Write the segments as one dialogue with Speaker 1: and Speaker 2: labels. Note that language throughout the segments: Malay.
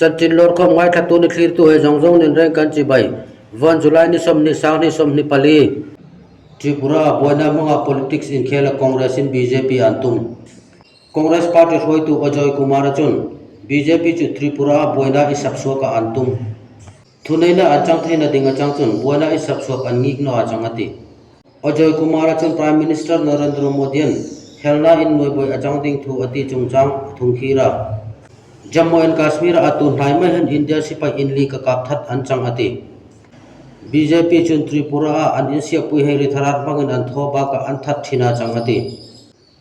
Speaker 1: Chantin lor khom ngai thatu ni thlir tu he zongjong nin reng kan chi bai 1 July ni som ni sang ni som ni pali Tripura boina manga politics in khela Congress in BJP antum Congress party hoi tu Ajoy Kumar chun BJP chu Tripura boina isap so ka antum thuneina achang theina dinga chang chun boina isap so an ngik no achang ati Ajoy Kumar chun Prime Minister Narendra Modi an helna in noi boy achang ding thu ati chungchang thungkhira Jammu and Kashmir atun naima hen India sipai inli ka kapthat anchang ati BJP chun Tripura an insia pui heri tharat bangin an tho ba ka anthat thina changati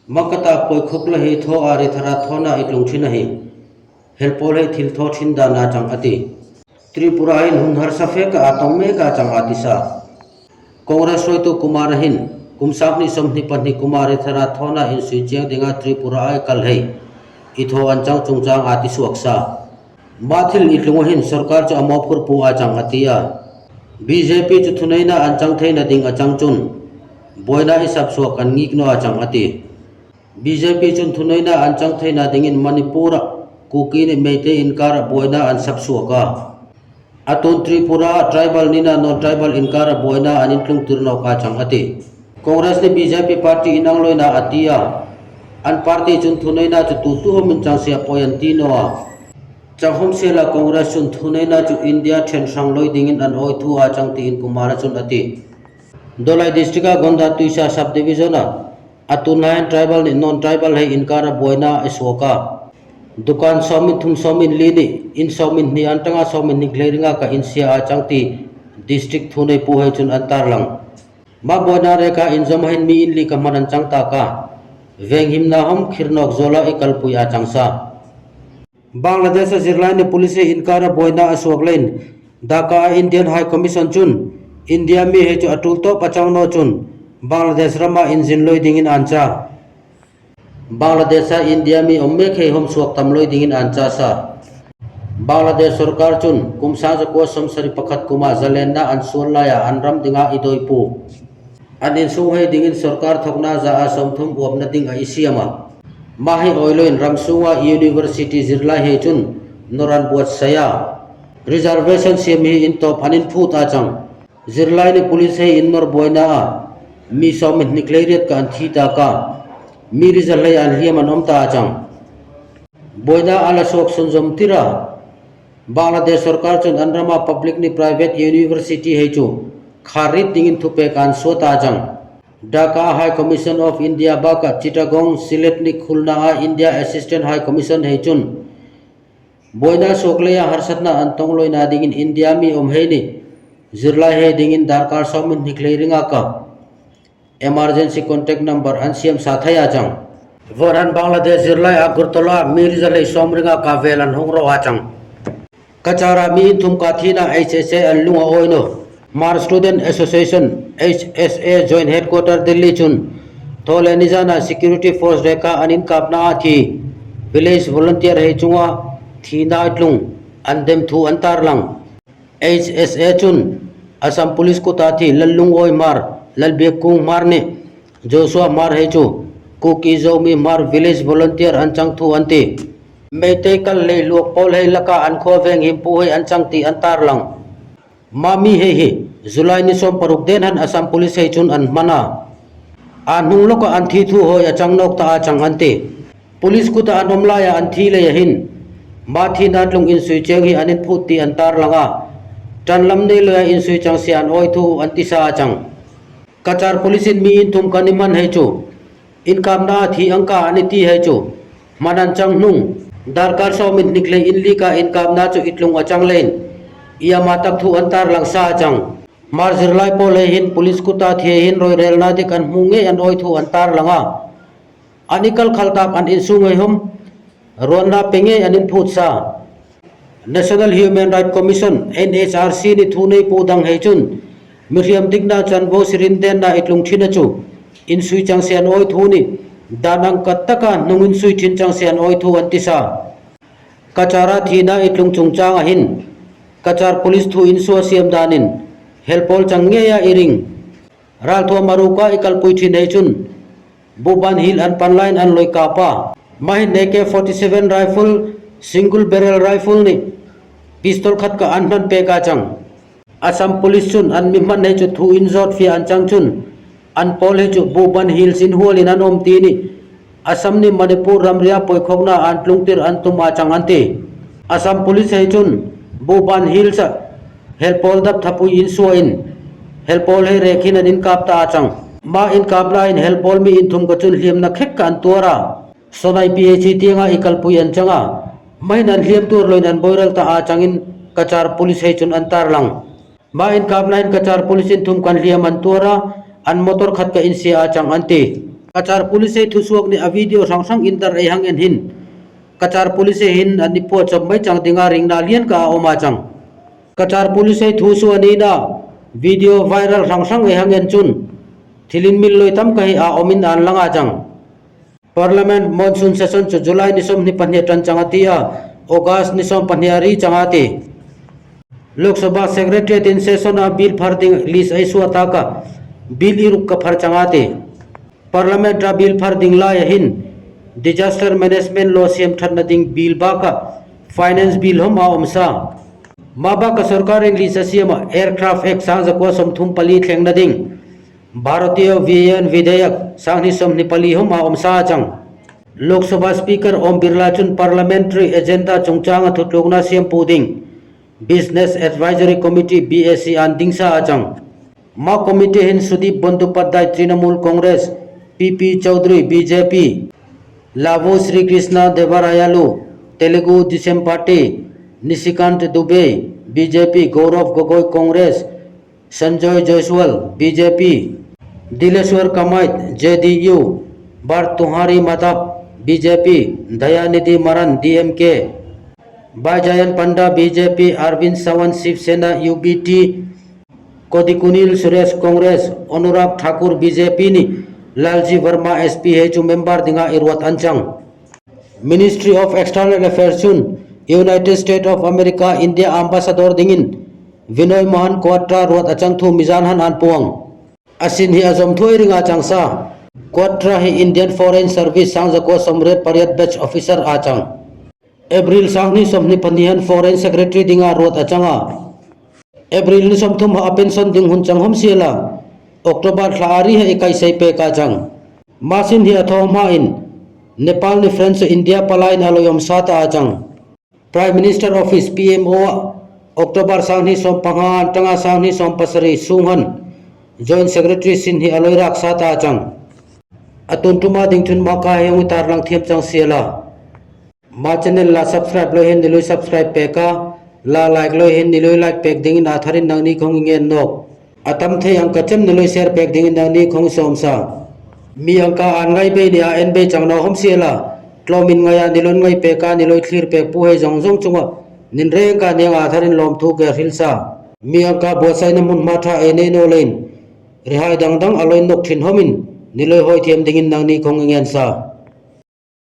Speaker 1: makata poi khopla he tho ari thara thona itlung thina hi helpol he thil tho thinda na changati Tripura in hunhar safe ka atong me ka changati sa Congress roi tu Kumar hin kumsapni somni panni Kumari thara thona in suicheng dinga Tripura ai kalhei itho anchang chungchang ati suaksa mathil itlung hin sarkar cha amopur pu a changatia BJP chu thuneina anchang theina ding achang chun boina isap so kan ngik no achang ati BJP chun thuneina anchang theina ding in Manipur kuki ni meite inkar boina an sap so ka atun Tripura tribal nina non tribal inkar boina anin tlung turno ka chang ati Congress ni BJP party inang loina atia an party chun thuneina chu tu min chang sia poyantino a Changhom sela Congress chun thuneina chu India then sang loi dingin an oi thu a chang ti in Kumar chun ati Dolai district a Gonda Tuisa subdivision a atunayan tribal ni non tribal he inkara boina isoka dukan somin thum somin lini in somin ni antanga somin ni gleringa ka insia a chang ti district thunei pu he chun antar lang ma boina re ka in jamahin mi in li ka manan chang ta ka venghim na hom khirnok zola ikal pui a changsa Bangladesh Zirlai ni police inkara boina aswak lain Dhaka Indian High Commission chun India mi he chu atul to pachang no chun Bangladesh rama injin loi dingin ancha Bangladesh India mi omme khe hom swak tam loi dingin ancha sa Bangladesh sarkar chun kumsa ja ko samsari pakhat kuma zalenda an sulla ya anram dinga idoi pu an in su he dingin sarkar thokna ja a somthum opna ding a isiama Mahi Oiloin Ramsuwa University Zirla he chun Noran buat saya reservation semi in top anin phut achang Zirla ni police he in nor boina mi somit nikleriat ka anthita ka mi rizal he an hiam anom ta achang boina ala sok sunjom tira Bangladesh sarkar chun anrama public ni private university he chu kharit dingin thupe kan sota achang Dhaka High Commission of India baka Chittagong Sylhet ni khulna India Assistant High Commission he chun boina sokleya harsatna antong loina dingin India mi omhei ni Zirla he dingin darkar somin nikleringa ka emergency contact number ansiam sathaya chang voran Bangladesh Zirla Agartala Mirzale somringa ka velan hongro achang kachara mi thum ka thina HSA alunga oino Mar Student Association HSA Joint Headquarter Delhi chun thole nijana security force reka anin kapna thi village volunteer he chunga thina tlung andem thu antar lang HSA chun Assam police ko ta thi lallung oi mar lalbekung mar ne Joshua mar he chu kuki zomi mar village volunteer anchang thu ante meite kal le lok pol he laka an kho veng him pu he anchang ti antar lang Mami he Julai ni som paruk den han Assam police he chun an mana anung loka an thi thu hoi achang nok ta achang ante police ku ta anomla ya an thi le hin ma thi na tlung in sui cheng hi anin phut ti antar langa tanlam ne le in sui chang sian oi thu anti sa achang kachar police in mi in thum kaniman he chu in kam na thi angka ani ti he chu manan chang nung darkar so min nikle in li ka in kam na chu itlung achang len ia matak thu antar lang sa chang mar Zirlai pole hin police ku ta the hin roi rel na dik an munge an oi thu antar langa anikal khaltak an insungei hom ronna penge anin phut sa National Human Rights Commission NHRC ni thunei podang he chun miriam digna chanbo sirinden na itlung thina chu in sui chang sian oi thu ni danang kattaka nungin sui thin chang sian oi thu antisa kachara thina itlung chungchang a hin kachar police thu in so siam danin helpol change ya iring ral tho maruka ikal pui thin he chun Boban Hill and Panline and Loikapa mahin AK-47 rifle single barrel rifle ni pistol khat ka an man pe ka chang Assam police chun an mi man he chu thu in zot fi an chang chun an pol he chu Boban Hills in hol in an om ti ni Assam ni Manipur ramria poikhokna an tlungtir an tuma chang ante Assam police he chun Boban Hills helpol dap thapu in so in helpol he rekhin an in kap ta chang ma in kap la in helpol mi in thum ka chun hliam na khek kan tora sonai PH tinga ikalpui an changa mainan hliam tur loinan boiral ta a changin kachar police he chun antar lang ma in kap line kachar police in thum kan hliam an tora an motor khat ka in sia a chang ante kachar police he thusuak ni a video sang sang in dar ai hang en hin kachar police hin an ni po chom mai chang dinga ring na lian ka oma chang kachar police he thusu ani na video viral sang sang ai hang en chun thilin mil loi tam kai a omin an langa chang Parliament monsoon session chu July ni som ni pahnia tan changatia August ni som pahniari changate Lok Sabha Secretariat in session a bill pharding list ai suata ka bill iruk ka phar changate Parliament ra bill pharding la hin disaster management law siam thanna ding bill ba ka finance bill hom a omsa ma ba ka sarkar in list siam aircraft act sang ja ko som thum pali thlengna ding भारतीय वियन विधेयक सांगनी समनी पली हम omsa chang Lok Sabha Speaker Om Birla chun parliamentary agenda chungchang thutlokna siam puding Business Advisory Committee BAC an dingsa achang ma committee hin Sudip Bandyopadhyay Trinamool Congress PP Chaudhary BJP Lavu Sri Krishna Devarayalu Telugu Desam Party Nisikant Dubey BJP Gaurav Gogoi Congress Sanjoy Jaiswal BJP Dileshwar Kamait JDU Bar Tuhari Madhab BJP Dayanidhi Maran DMK Bajayan Panda BJP Arvind Sawant Shiv Sena UBT Kodikunil Suresh Congress Anurag Thakur BJP ni Lalji Verma SP hechu member dinga irwat anchang Ministry of External Affairs chun United States of America India Ambassador dingin Vinoy Mohan Quatra ruat achang thu mizan han an puang asin hi azam thui ringa changsa Quatra hi Indian Foreign Service sang jako somret pariat batch officer achang April sangni somni panihan Foreign Secretary dinga ruat achanga April ni somthum ha pension ding hun chang hom siela October thlaari ha ikai sei pe ka chang masin hi athoma in Nepal ni French India palain aloyom sata achang Prime Minister Office PMO October sangni som pangan tanga sangni som pasari sunghan Joint Secretary Sinhi aloi rak sata chang atun tuma ding thun ma ka heng tar lang thiam chang siala ma channel la subscribe lo hen niloi subscribe pe ka la like lo hen niloi like pek ding na tharin nang ni khong ngen nok atam the ang ka chem niloi share pek ding nang ni khong som sa mi ang ka an ngai be nia en be chang no hom siala tlomin ngaya nilon ngai pe ka niloi thlir pek pu he jong jong chunga nin re ka nia tharin lom thu ke hilsa mi ang ka bo sai na mun ma tha ene no len Rihai dang dang aloy nok thin homin niloi hoi thiam dingin nang ni khong ngen sa